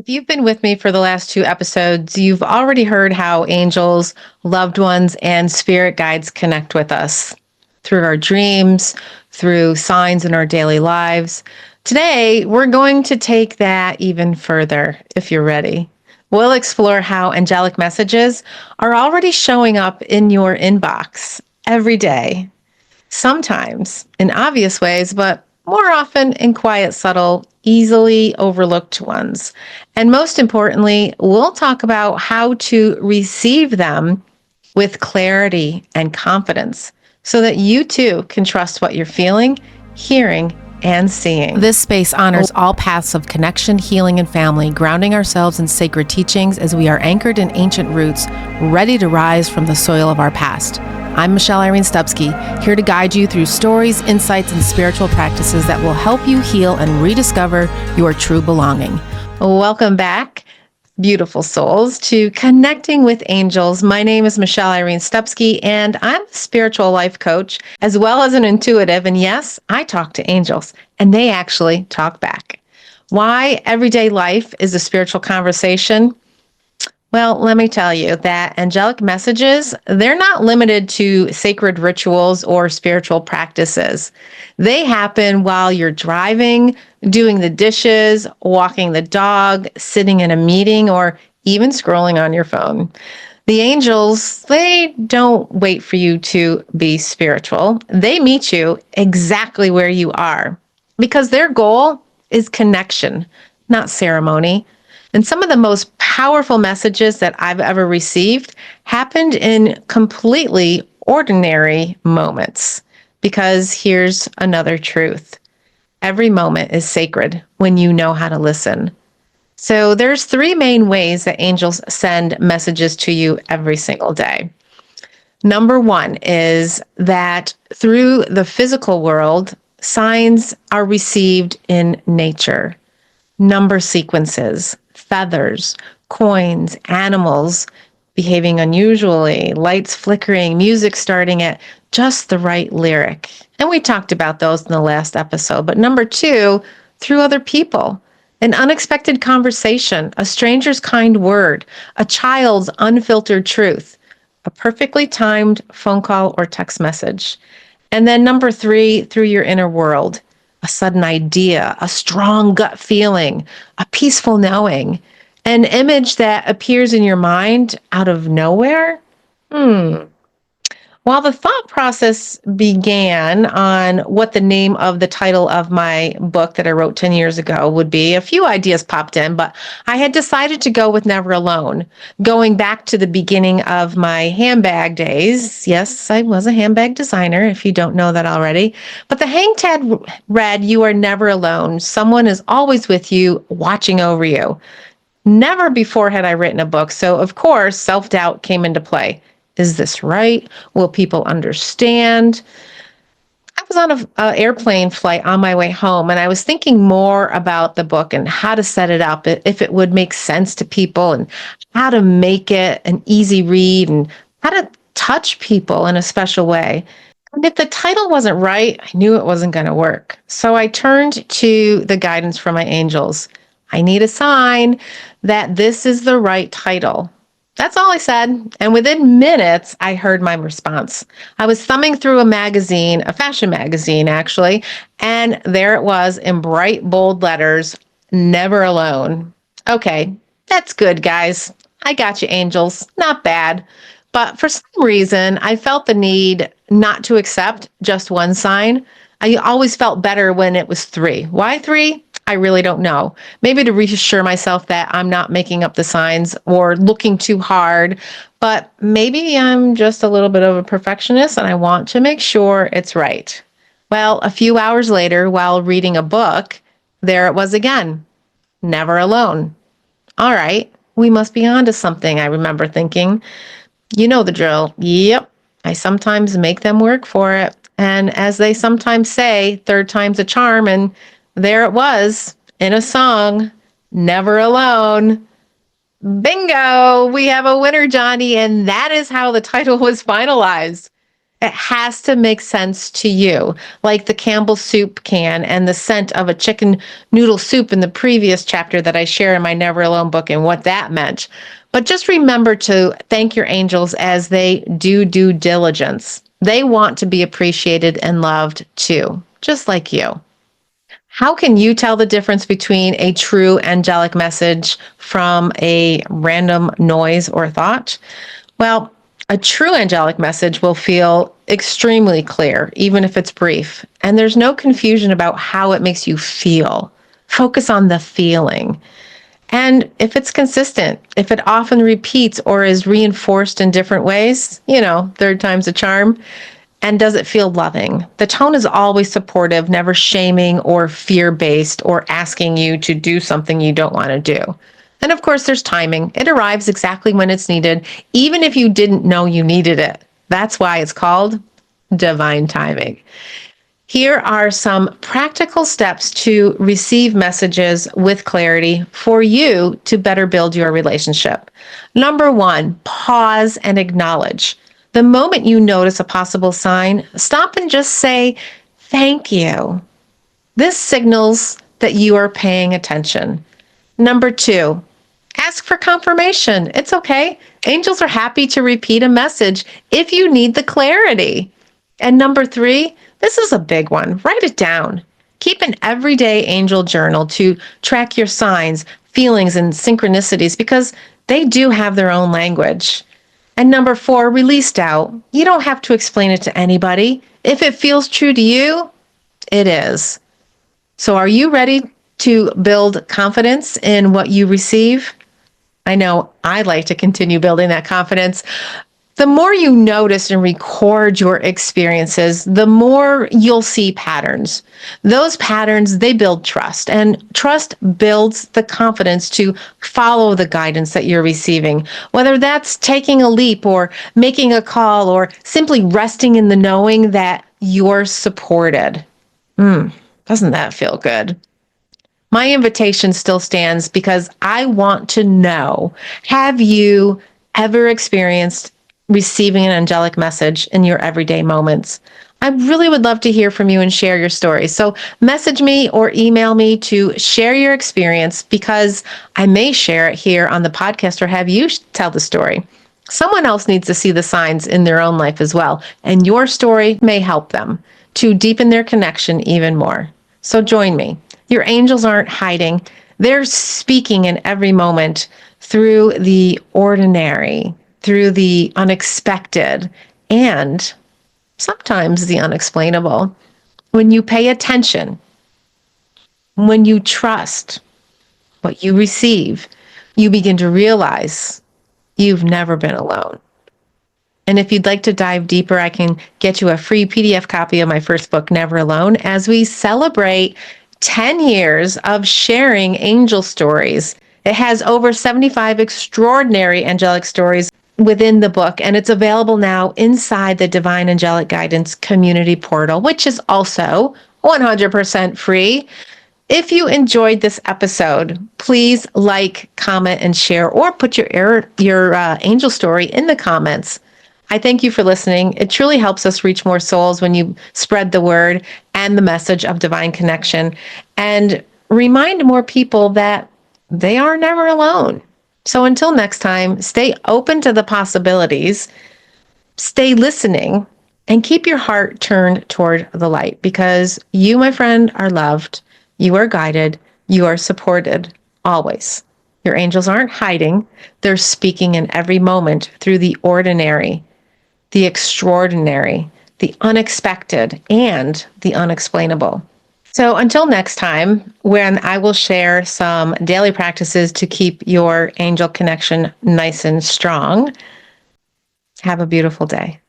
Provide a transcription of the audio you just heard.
If you've been with me for the last two episodes, you've already heard how angels, loved ones, and spirit guides connect with us through our dreams, through signs in our daily lives. Today, we're going to take that even further if you're ready. We'll explore how angelic messages are already showing up in your inbox every day, sometimes in obvious ways, but more often in quiet, subtle, easily overlooked ones. And most importantly, we'll talk about how to receive them with clarity and confidence so that you too can trust what you're feeling, hearing, and seeing. This space honors all paths of connection, healing, and family, grounding ourselves in sacred teachings as we are anchored in ancient roots, ready to rise from the soil of our past. I'm Michelle Irene Stupsky, here to guide you through stories, insights, and spiritual practices that will help you heal and rediscover your true belonging. Welcome back, beautiful souls, to Connecting with Angels. My name is Michelle Irene Stupsky, and I'm a spiritual life coach as well as an intuitive. And yes, I talk to angels, and they actually talk back. Why everyday life is a spiritual conversation? Well, let me tell you that angelic messages, they're not limited to sacred rituals or spiritual practices. They happen while you're driving, doing the dishes, walking the dog, sitting in a meeting, or even scrolling on your phone. The angels, they don't wait for you to be spiritual. They meet you exactly where you are because their goal is connection, not ceremony. And some of the most powerful messages that I've ever received happened in completely ordinary moments. Because here's another truth. Every moment is sacred when you know how to listen. So there's three main ways that angels send messages to you every single day. Number one is that through the physical world, signs are received in nature. Number sequences, feathers, coins, animals behaving unusually, lights flickering, music starting at just the right lyric. And we talked about those in the last episode. But number two, through other people, an unexpected conversation, a stranger's kind word, a child's unfiltered truth, a perfectly timed phone call or text message. And then number three, through your inner world, a sudden idea, a strong gut feeling, a peaceful knowing, an image that appears in your mind out of nowhere. While the thought process began on what the name of the title of my book that I wrote 10 years ago would be, a few ideas popped in, but I had decided to go with Never Alone, going back to the beginning of my handbag days. Yes, I was a handbag designer, if you don't know that already. But the hang tag read, "You are never alone. Someone is always with you, watching over you." Never before had I written a book, so of course, self-doubt came into play. Is this right? Will people understand? I was on an airplane flight on my way home, and I was thinking more about the book and how to set it up, if it would make sense to people, and how to make it an easy read, and how to touch people in a special way. And if the title wasn't right, I knew it wasn't going to work. So I turned to the guidance from my angels. I need a sign that this is the right title. That's all I said. And within minutes, I heard my response. I was thumbing through a magazine, a fashion magazine, actually, and there it was in bright, bold letters, "Never Alone." Okay, that's good, guys. I got you, angels. Not bad. But for some reason, I felt the need not to accept just one sign. I always felt better when it was three. Why three? I really don't know. Maybe to reassure myself that I'm not making up the signs or looking too hard, but maybe I'm just a little bit of a perfectionist and I want to make sure it's right. Well, a few hours later, while reading a book, there it was again. Never alone. All right, we must be onto something, I remember thinking. You know the drill. Yep, I sometimes make them work for it. And as they sometimes say, third time's a charm, and there it was in a song, "Never Alone." Bingo! We have a winner, Johnny, and that is how the title was finalized. It has to make sense to you, like the Campbell soup can and the scent of a chicken noodle soup in the previous chapter that I share in my Never Alone book and what that meant. But just remember to thank your angels as they do due diligence. They want to be appreciated and loved too, just like you. How can you tell the difference between a true angelic message from a random noise or thought? Well, a true angelic message will feel extremely clear, even if it's brief. And there's no confusion about how it makes you feel. Focus on the feeling. And if it's consistent, if it often repeats or is reinforced in different ways, third time's a charm. And does it feel loving? The tone is always supportive, never shaming or fear-based or asking you to do something you don't want to do. And of course, there's timing. It arrives exactly when it's needed, even if you didn't know you needed it. That's why it's called divine timing. Here are some practical steps to receive messages with clarity for you to better build your relationship. Number 1, pause and acknowledge. The moment you notice a possible sign, stop and just say, thank you. This signals that you are paying attention. Number 2, ask for confirmation. It's okay. Angels are happy to repeat a message if you need the clarity. And number 3, this is a big one. Write it down. Keep an everyday angel journal to track your signs, feelings, and synchronicities because they do have their own language. And number 4, release doubt. You don't have to explain it to anybody. If it feels true to you, it is. So are you ready to build confidence in what you receive? I know I'd like to continue building that confidence. The more you notice and record your experiences, the more you'll see patterns. Those patterns, they build trust, and trust builds the confidence to follow the guidance that you're receiving, whether that's taking a leap or making a call or simply resting in the knowing that you're supported. Doesn't that feel good? My invitation still stands because I want to know, have you ever experienced receiving an angelic message in your everyday moments? I really would love to hear from you and share your story. So message me or email me to share your experience because I may share it here on the podcast or have you tell the story. Someone else needs to see the signs in their own life as well, and your story may help them to deepen their connection even more. So join me. Your angels aren't hiding. They're speaking in every moment through the ordinary, through the unexpected, and sometimes the unexplainable. When you pay attention, when you trust what you receive, you begin to realize you've never been alone. And if you'd like to dive deeper, I can get you a free PDF copy of my first book, Never Alone, as we celebrate 10 years of sharing angel stories. It has over 75 extraordinary angelic stories within the book, and it's available now inside the Divine Angelic Guidance community portal, which is also 100% free. If you enjoyed this episode, please like, comment, and share, or put your angel story in the comments. I thank you for listening. It truly helps us reach more souls when you spread the word and the message of divine connection, and remind more people that they are never alone. So until next time, stay open to the possibilities, stay listening, and keep your heart turned toward the light because you, my friend, are loved. You are guided. You are supported always. Your angels aren't hiding. They're speaking in every moment through the ordinary, the extraordinary, the unexpected, and the unexplainable. So until next time, when I will share some daily practices to keep your angel connection nice and strong, have a beautiful day.